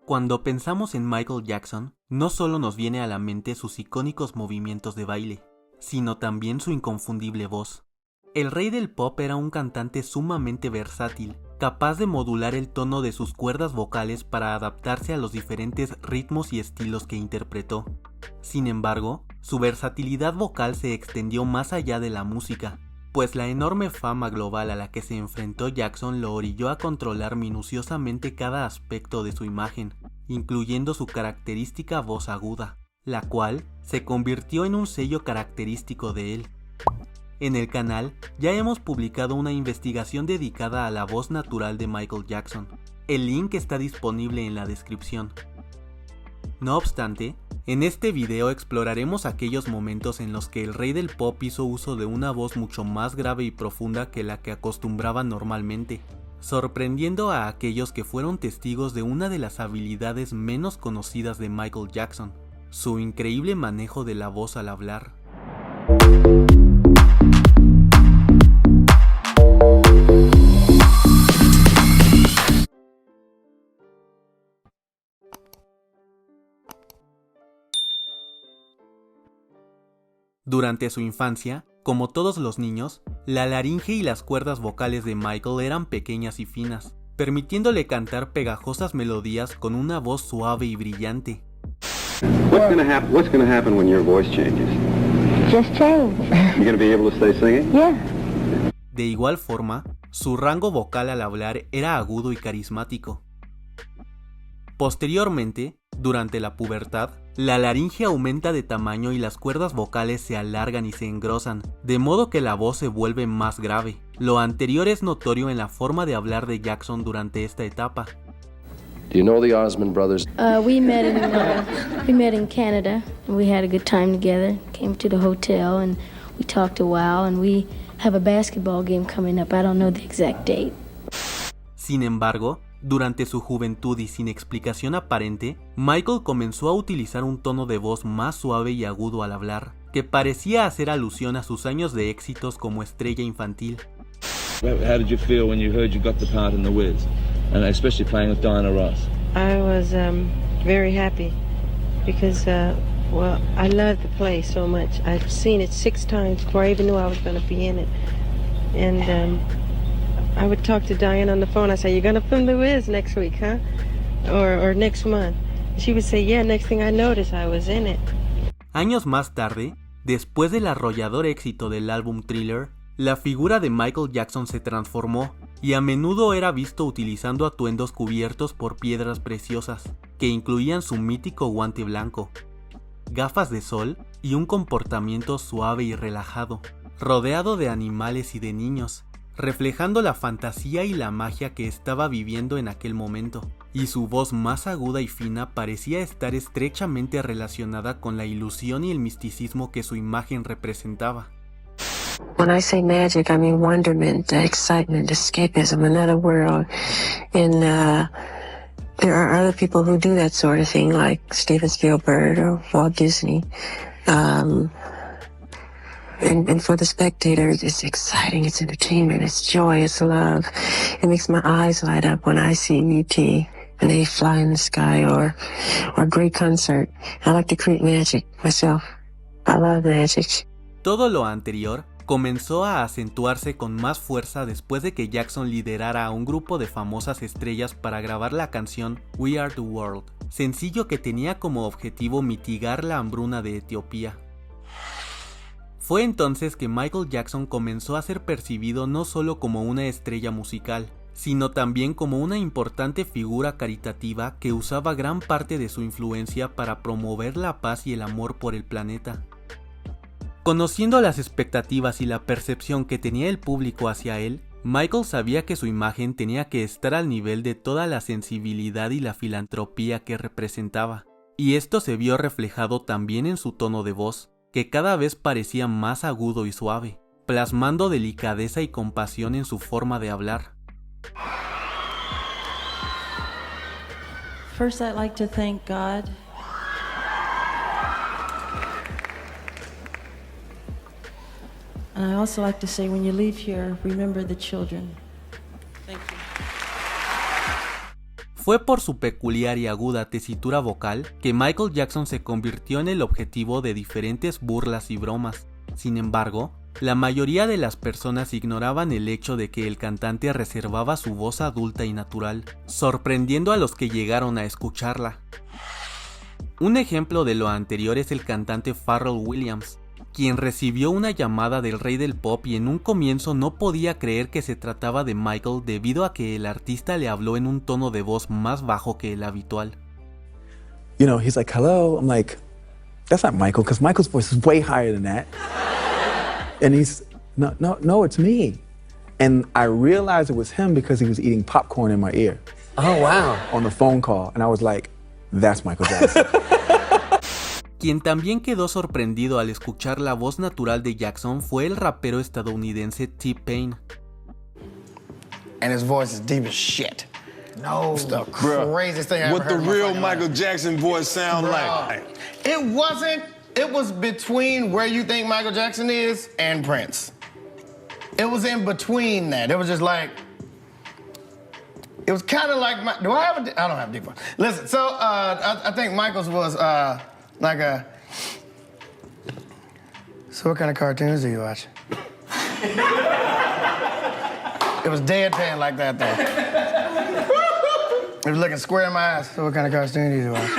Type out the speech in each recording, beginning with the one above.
Cuando pensamos en Michael Jackson, no solo nos viene a la mente sus icónicos movimientos de baile, sino también su inconfundible voz. El rey del pop era un cantante sumamente versátil, capaz de modular el tono de sus cuerdas vocales para adaptarse a los diferentes ritmos y estilos que interpretó. Sin embargo, su versatilidad vocal se extendió más allá de la música, pues la enorme fama global a la que se enfrentó Jackson lo orilló a controlar minuciosamente cada aspecto de su imagen, incluyendo su característica voz aguda, la cual se convirtió en un sello característico de él. En el canal ya hemos publicado una investigación dedicada a la voz natural de Michael Jackson. El link está disponible en la descripción. No obstante, en este video exploraremos aquellos momentos en los que el rey del pop hizo uso de una voz mucho más grave y profunda que la que acostumbraba normalmente, sorprendiendo a aquellos que fueron testigos de una de las habilidades menos conocidas de Michael Jackson, su increíble manejo de la voz al hablar. Durante su infancia, como todos los niños, la laringe y las cuerdas vocales de Michael eran pequeñas y finas, permitiéndole cantar pegajosas melodías con una voz suave y brillante. What's gonna happen when your voice changes? Just change. You gonna be able to stay singing? Yeah. De igual forma, su rango vocal al hablar era agudo y carismático. Posteriormente, durante la pubertad, la laringe aumenta de tamaño y las cuerdas vocales se alargan y se engrosan, de modo que la voz se vuelve más grave. Lo anterior es notorio en la forma de hablar de Jackson durante esta etapa. Do you know the Osmond brothers? We met in Canada, and we had a good time together. Came to the hotel, and we talked a while, and we have a basketball game coming up. I don't know the exact date. Sin embargo, durante su juventud y sin explicación aparente, Michael comenzó a utilizar un tono de voz más suave y agudo al hablar, que parecía hacer alusión a sus años de éxitos como estrella infantil. How did you feel when you heard you got the part in The Wiz, and especially playing with Diana Ross? I was very happy because, I love the play so much. I've seen it 6 times before I even knew I was going to be in it, and I would talk to Diane on the phone. I say, "You're gonna film The Wiz next week, huh? Or next month?" She would say, "Yeah." Next thing I noticed, I was in it. Años más tarde, después del arrollador éxito del álbum Thriller, la figura de Michael Jackson se transformó y a menudo era visto utilizando atuendos cubiertos por piedras preciosas, que incluían su mítico guante blanco, gafas de sol y un comportamiento suave y relajado, rodeado de animales y de niños, reflejando la fantasía y la magia que estaba viviendo en aquel momento, y su voz más aguda y fina parecía estar estrechamente relacionada con la ilusión y el misticismo que su imagen representaba. When I say magic, I mean wonderment, excitement, escapism, another world. And there are other people who do that sort of thing, like Steven Spielberg or Walt Disney. And for the spectator, it's exciting, it's entertainment, it's joy, it's love. It makes my eyes light up when I see E.T. and they fly in the sky, or a great concert. I like to create magic myself. I love magic. Todo lo anterior comenzó a acentuarse con más fuerza después de que Jackson liderara a un grupo de famosas estrellas para grabar la canción We Are the World, sencillo que tenía como objetivo mitigar la hambruna de Etiopía. Fue entonces que Michael Jackson comenzó a ser percibido no solo como una estrella musical, sino también como una importante figura caritativa que usaba gran parte de su influencia para promover la paz y el amor por el planeta. Conociendo las expectativas y la percepción que tenía el público hacia él, Michael sabía que su imagen tenía que estar al nivel de toda la sensibilidad y la filantropía que representaba, y esto se vio reflejado también en su tono de voz, que cada vez parecía más agudo y suave, plasmando delicadeza y compasión en su forma de hablar. First, I'd like to thank God. And I also like to say, when you leave here, remember the children. Thank you. Fue por su peculiar y aguda tesitura vocal que Michael Jackson se convirtió en el objetivo de diferentes burlas y bromas. Sin embargo, la mayoría de las personas ignoraban el hecho de que el cantante reservaba su voz adulta y natural, sorprendiendo a los que llegaron a escucharla. Un ejemplo de lo anterior es el cantante Pharrell Williams, quien recibió una llamada del rey del pop y en un comienzo no podía creer que se trataba de Michael debido a que el artista le habló en un tono de voz más bajo que el habitual. You know, he's like, hello. I'm like, that's not Michael, because Michael's voice is way higher than that. And he's, no, it's me. And I realized it was him because he was eating popcorn in my ear. Oh, wow. On the phone call. And I was like, that's Michael Jackson. Quien también quedó sorprendido al escuchar la voz natural de Jackson fue el rapero estadounidense T-Pain. And his voice is deep as shit. No, it's the craziest thing I ever heard. What the real Michael Jackson voice sound like? It wasn't. It was between where you think Michael Jackson is and Prince. It was in between that. It was just like. It was kind of like my. Do I have a? I don't have a deep voice. Listen, so I think Michael's was like a. So what kind of cartoons do you watch? It was deadpan like that though. It was looking square in my eyes. So what kind of cartoon do you watch?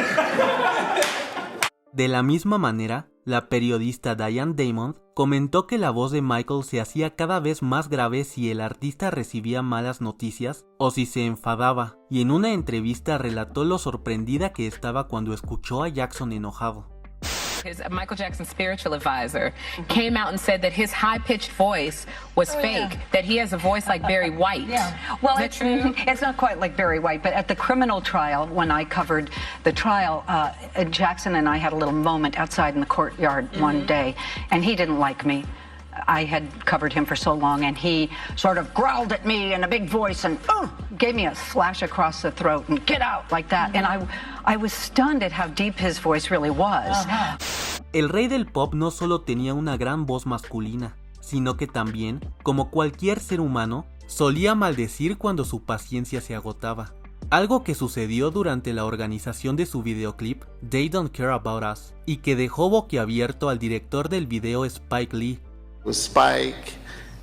De la misma manera, la periodista Diane Damon comentó que la voz de Michael se hacía cada vez más grave si el artista recibía malas noticias o si se enfadaba, y en una entrevista relató lo sorprendida que estaba cuando escuchó a Jackson enojado. Michael Jackson's spiritual advisor came out and said that his high-pitched voice was fake, that he has a voice like Barry White. Yeah. Well, it's not quite like Barry White, but at the criminal trial, when I covered the trial, Jackson and I had a little moment outside in the courtyard one day, and he didn't like me. I had covered him for so long, and he sort of growled at me in a big voice and gave me a slash across the throat and get out like that. And I was stunned at how deep his voice really was. El rey del pop no solo tenía una gran voz masculina, sino que también, como cualquier ser humano, solía maldecir cuando su paciencia se agotaba. Algo que sucedió durante la organización de su videoclip They Don't Care About Us, y que dejó boquiabierto al director del video Spike Lee. With Spike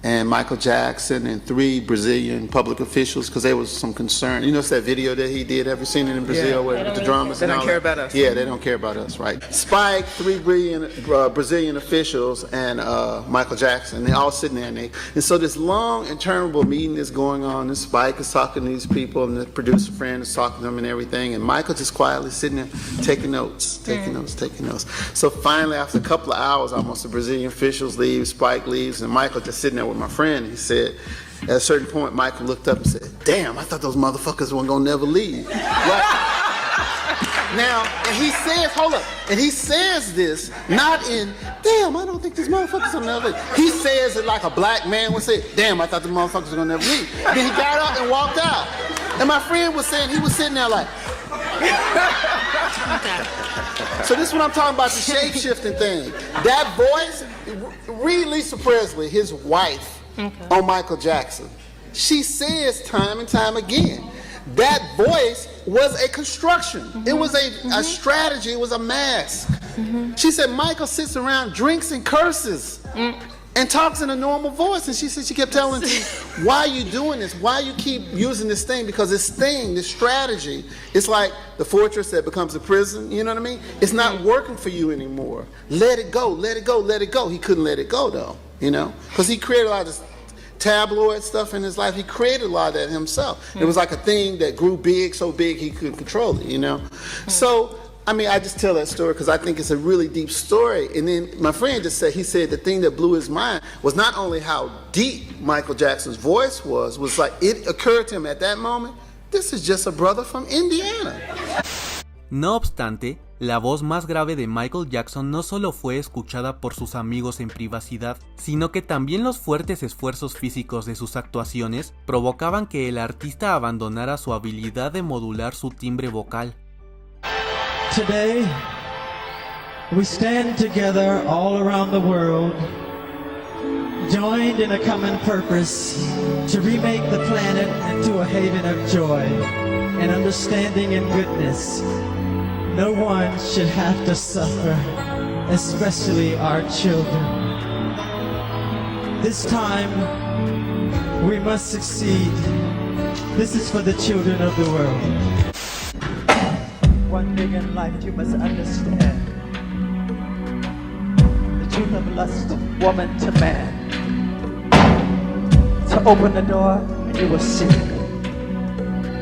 and Michael Jackson and 3 Brazilian public officials because there was some concern. You know, it's that video that he did. Have you seen it in Brazil with the drummers? They don't care about us. Yeah, they don't care about us, right? Spike, 3 Brazilian officials, and Michael Jackson. They all sitting there, and so this long interminable meeting is going on. And Spike is talking to these people, and the producer friend is talking to them and everything. And Michael just quietly sitting there, taking notes. So finally, after a couple of hours, almost the Brazilian officials leave, Spike leaves, and Michael just sitting there with my friend. He said, at a certain point, Michael looked up and said, "Damn, I thought those motherfuckers weren't gonna never leave." Right? Now, and he says, hold up, and he says this not in, "Damn, I don't think these motherfuckers will never leave." He says it like a black man would say, "Damn, I thought the motherfuckers were gonna never leave." Then he got up and walked out. And my friend was saying, he was sitting there like, so this is what I'm talking about, the shape-shifting thing. That voice, read Lisa Presley, his wife, on Michael Jackson. She says time and time again, that voice was a construction. It was a strategy, it was a mask. She said Michael sits around, drinks and curses. And talks in a normal voice. And she said, she kept telling me, "Why are you doing this? Why you keep using this thing?" Because this thing, this strategy, it's like the fortress that becomes a prison. You know what I mean? It's not working for you anymore. Let it go, let it go, let it go. He couldn't let it go though, you know? Because he created a lot of this tabloid stuff in his life. He created a lot of that himself. It was like a thing that grew big, so big he couldn't control it, you know? So, I mean, I just tell that story because I think it's a really deep story. And then my friend just said, he said the thing that blew his mind was not only how deep Michael Jackson's voice was like it occurred to him at that moment, this is just a brother from Indiana. No obstante, la voz más grave de Michael Jackson no solo fue escuchada por sus amigos en privacidad, sino que también los fuertes esfuerzos físicos de sus actuaciones provocaban que el artista abandonara su habilidad de modular su timbre vocal. Today, we stand together all around the world, joined in a common purpose to remake the planet into a haven of joy and understanding and goodness. No one should have to suffer, especially our children. This time, we must succeed. This is for the children of the world. One thing in life you must understand. The truth of lust, woman to man. So open the door and you will see.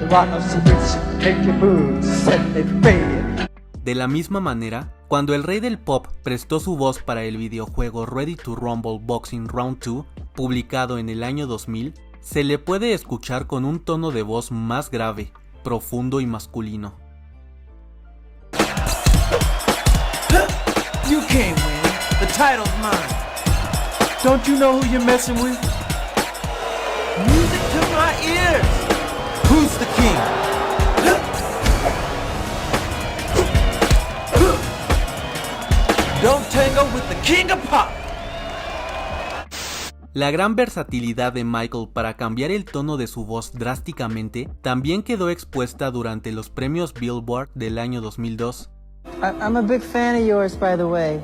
The rotten secrets make your moves suddenly fade. De la misma manera, cuando el rey del pop prestó su voz para el videojuego Ready to Rumble Boxing Round 2, publicado en el año 2000, se le puede escuchar con un tono de voz más grave, profundo y masculino. You can't win. The title's mine. Don't you know who you're messing with? Music to my ears. Who's the king? Don't tango with the king of pop. La gran versatilidad de Michael para cambiar el tono de su voz drásticamente también quedó expuesta durante los premios Billboard del año 2002. I'm a big fan of yours, by the way.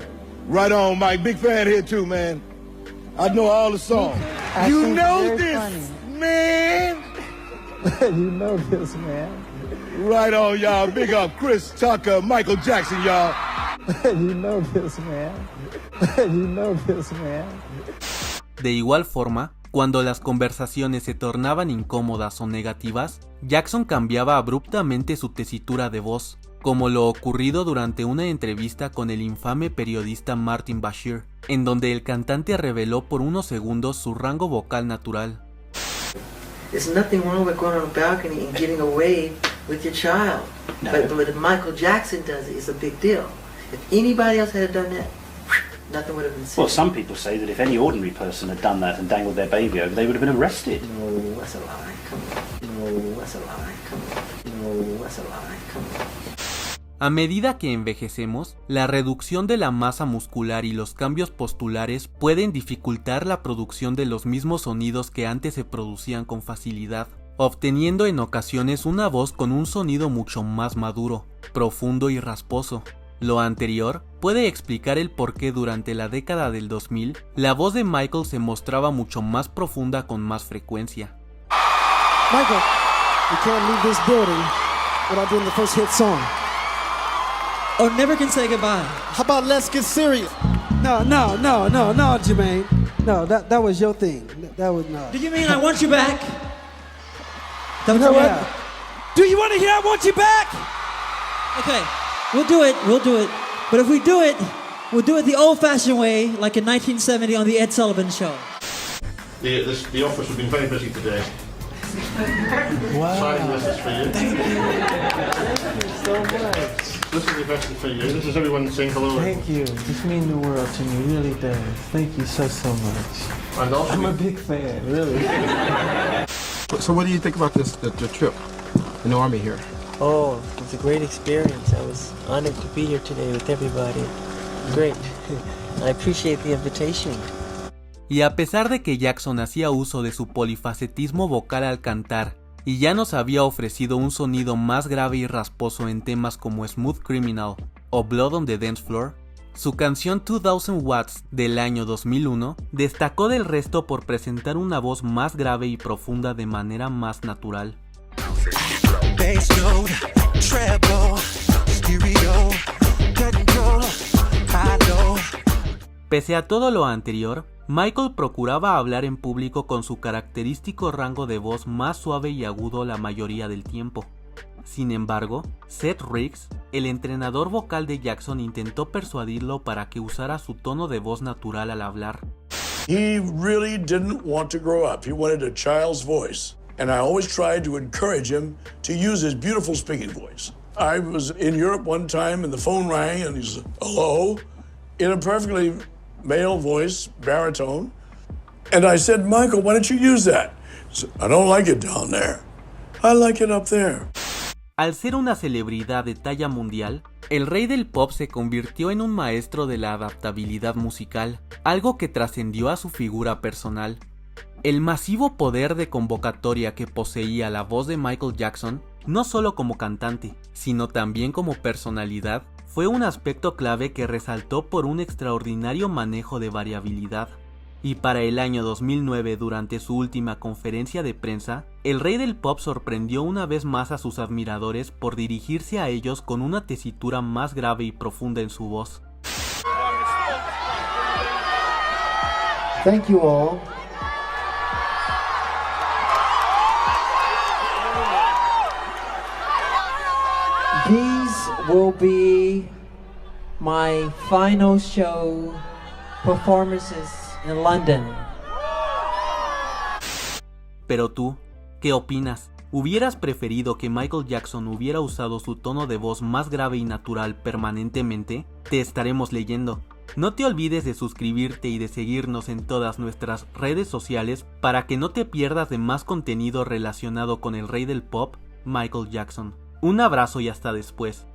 Right on, Mike. Big fan here too, man. I know all the songs. You know this, man. You know this, man. Right on, y'all. Big up Chris Tucker, Michael Jackson, y'all. You know this, man. You know this, man. De igual forma, cuando las conversaciones se tornaban incómodas o negativas, Jackson cambiaba abruptamente su tesitura de voz, como lo ocurrido durante una entrevista con el infame periodista Martin Bashir, en donde el cantante reveló por unos segundos su rango vocal natural. There's nothing wrong with going on a balcony and getting away with your child. No. But if Michael Jackson does it, it's a big deal. If anybody else had done that, nothing would have been said. Well, some people say that if any ordinary person had done that and dangled their baby over, they would have been arrested. No, that's a lie. Come on. No, that's a lie. Come on. No, that's a lie. Come on. A medida que envejecemos, la reducción de la masa muscular y los cambios postulares pueden dificultar la producción de los mismos sonidos que antes se producían con facilidad, obteniendo en ocasiones una voz con un sonido mucho más maduro, profundo y rasposo. Lo anterior puede explicar el por qué durante la década del 2000 la voz de Michael se mostraba mucho más profunda con más frecuencia. Michael, you can't leave this building without doing the first hit song. Oh, never can say goodbye. How about Let's Get Serious? No, Jermaine. No, that was your thing. That was not. Do you mean I Want You Back? You know what? Do you want to hear I Want You Back? Okay, we'll do it. But if we do it, we'll do it the old-fashioned way, like in 1970 on the Ed Sullivan Show. The office has been very busy today. Wow. Signing this is for you. Thank you so much. This is the best for you. This is everyone saying hello. Thank you. This means the world to me, really does. Thank you so much. And also I'm a big fan, really. So what do you think about this, the trip in the Army here? Oh, it's a great experience. I was honored to be here today with everybody. Great. I appreciate the invitation. Y a pesar de que Jackson hacía uso de su polifacetismo vocal al cantar, y ya nos había ofrecido un sonido más grave y rasposo en temas como Smooth Criminal o Blood on the Dance Floor, su canción 2000 Watts del año 2001 destacó del resto por presentar una voz más grave y profunda de manera más natural. Bass note, treble, stereo, control, high low. Pese a todo lo anterior, Michael procuraba hablar en público con su característico rango de voz más suave y agudo la mayoría del tiempo. Sin embargo, Seth Riggs, el entrenador vocal de Jackson, intentó persuadirlo para que usara su tono de voz natural al hablar. He really didn't want to grow up. He wanted a child's voice. And I always tried to encourage him to use his beautiful speaking voice. I was in Europe one time and the phone rang and he said, hello, in a perfectly male voice, baritone. And I said, Michael, why don't you use that? He said, I don't like it down there. I like it up there. Al ser una celebridad de talla mundial, el rey del pop se convirtió en un maestro de la adaptabilidad musical, algo que trascendió a su figura personal. El masivo poder de convocatoria que poseía la voz de Michael Jackson no solo como cantante, sino también como personalidad, fue un aspecto clave que resaltó por un extraordinario manejo de variabilidad. Y para el año 2009, durante su última conferencia de prensa, el rey del pop sorprendió una vez más a sus admiradores por dirigirse a ellos con una tesitura más grave y profunda en su voz. Thank you all. These will be my final show performances in London. Pero tú, ¿qué opinas? ¿Hubieras preferido que Michael Jackson hubiera usado su tono de voz más grave y natural permanentemente? Te estaremos leyendo. No te olvides de suscribirte y de seguirnos en todas nuestras redes sociales para que no te pierdas de más contenido relacionado con el rey del pop, Michael Jackson. Un abrazo y hasta después.